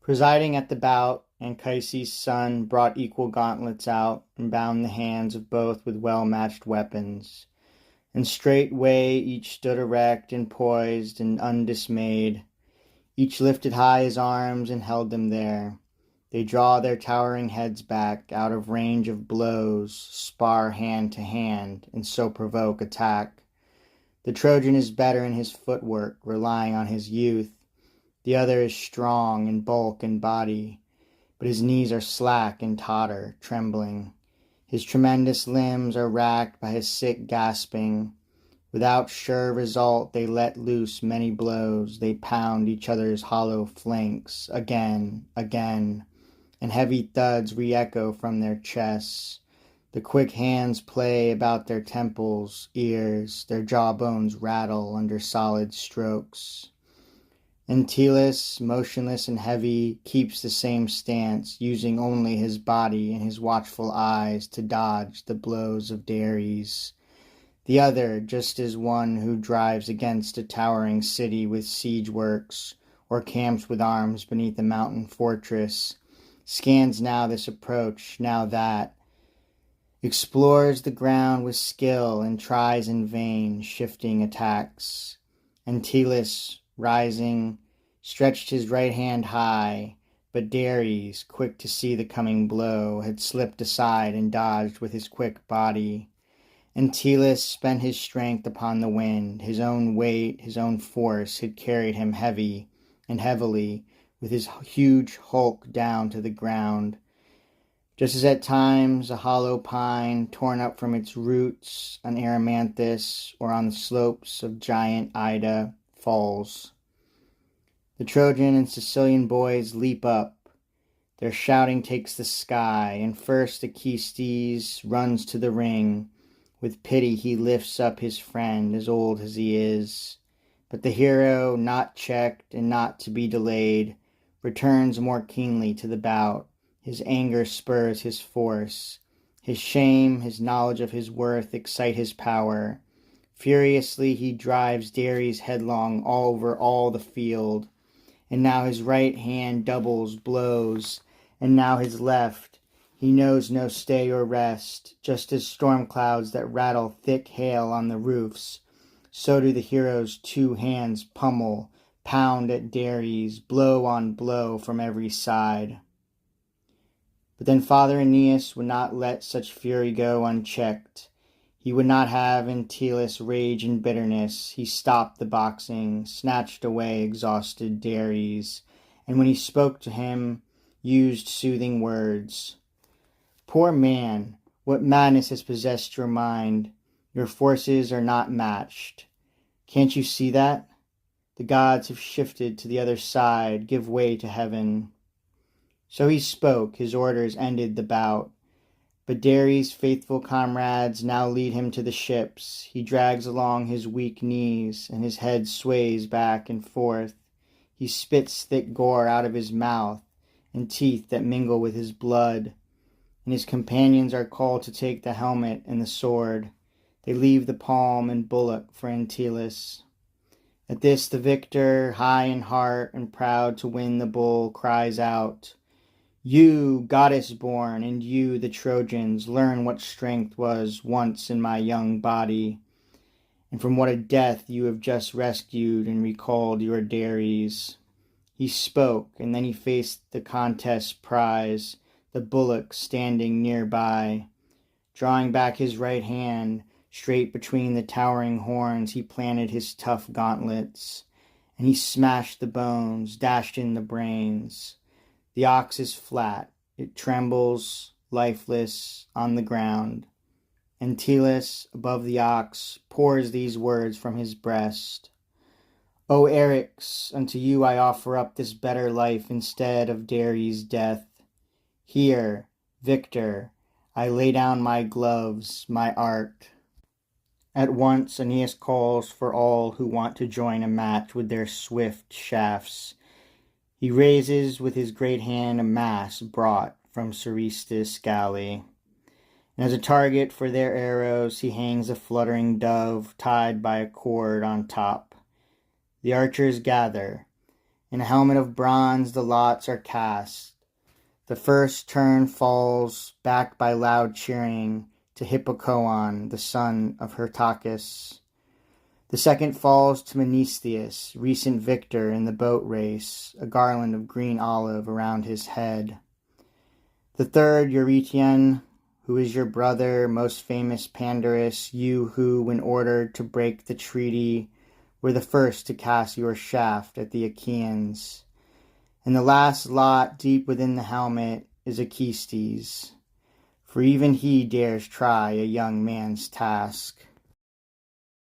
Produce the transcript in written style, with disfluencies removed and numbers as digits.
Presiding at the bout, Anchises' son brought equal gauntlets out, and bound the hands of both with well-matched weapons. And straightway each stood erect and poised and undismayed. Each lifted high his arms and held them there. They draw their towering heads back, out of range of blows, spar hand to hand, and so provoke attack. The Trojan is better in his footwork, relying on his youth. The other is strong in bulk and body, but his knees are slack and totter, trembling. His tremendous limbs are racked by his sick gasping. Without sure result they let loose many blows. They pound each other's hollow flanks again, again, and heavy thuds re-echo from their chests. The quick hands play about their temples, ears, their jawbones rattle under solid strokes. Antyllus, motionless and heavy, keeps the same stance, using only his body and his watchful eyes to dodge the blows of Dares. The other, just as one who drives against a towering city with siege works, or camps with arms beneath a mountain fortress, scans now this approach, now that, explores the ground with skill and tries in vain shifting attacks. Antyllus, rising, stretched his right hand high, but Dares, quick to see the coming blow, had slipped aside and dodged with his quick body. Antyllus spent his strength upon the wind. His own weight, his own force had carried him heavy and heavily, with his huge hulk down to the ground. Just as at times a hollow pine, torn up from its roots on Erymanthus or on the slopes of giant Ida, falls. The Trojan and Sicilian boys leap up. Their shouting takes the sky, and first Acestes runs to the ring. With pity he lifts up his friend, as old as he is. But the hero, not checked and not to be delayed, returns more keenly to the bout. His anger spurs his force. His shame, his knowledge of his worth excite his power. Furiously he drives Dares headlong over all the field. And now his right hand doubles blows, and now his left. He knows no stay or rest. Just as storm clouds that rattle thick hail on the roofs, so do the hero's two hands pummel, pound at Dares, blow on blow from every side. But then Father Aeneas would not let such fury go unchecked. He would not have Antyllus rage and bitterness. He stopped the boxing, snatched away exhausted Dares, and when he spoke to him, used soothing words. Poor man, what madness has possessed your mind? Your forces are not matched. Can't you see that? The gods have shifted to the other side, give way to heaven. So he spoke, his orders ended the bout. But Dares' faithful comrades now lead him to the ships. He drags along his weak knees, and his head sways back and forth. He spits thick gore out of his mouth, and teeth that mingle with his blood. And his companions are called to take the helmet and the sword. They leave the palm and bulwark for Antyllus. At this the victor, high in heart and proud to win the bull, cries out, You, goddess-born, and you, the Trojans, learn what strength was once in my young body, and from what a death you have just rescued and recalled your Dares. He spoke, and then he faced the contest prize, the bullock standing nearby. Drawing back his right hand, straight between the towering horns, he planted his tough gauntlets, and he smashed the bones, dashed in the brains. The ox is flat. It trembles, lifeless, on the ground. Antyllus, above the ox, pours these words from his breast. O Eryx, unto you I offer up this better life instead of Dares' death. Here, victor, I lay down my gloves, my art. At once Aeneas calls for all who want to join a match with their swift shafts. He raises with his great hand a mass brought from Serestus' galley, and as a target for their arrows he hangs a fluttering dove tied by a cord on top. The archers gather, In a helmet of bronze the lots are cast. The first turn falls, backed by loud cheering, to Hippocoon, the son of Hyrtacus. The second falls to Menestheus, recent victor in the boat race, a garland of green olive around his head. The third, Eurytion, who is your brother, most famous Pandarus, you who, when ordered to break the treaty, were the first to cast your shaft at the Achaeans. And the last lot, deep within the helmet, is Acestes, for even he dares try a young man's task.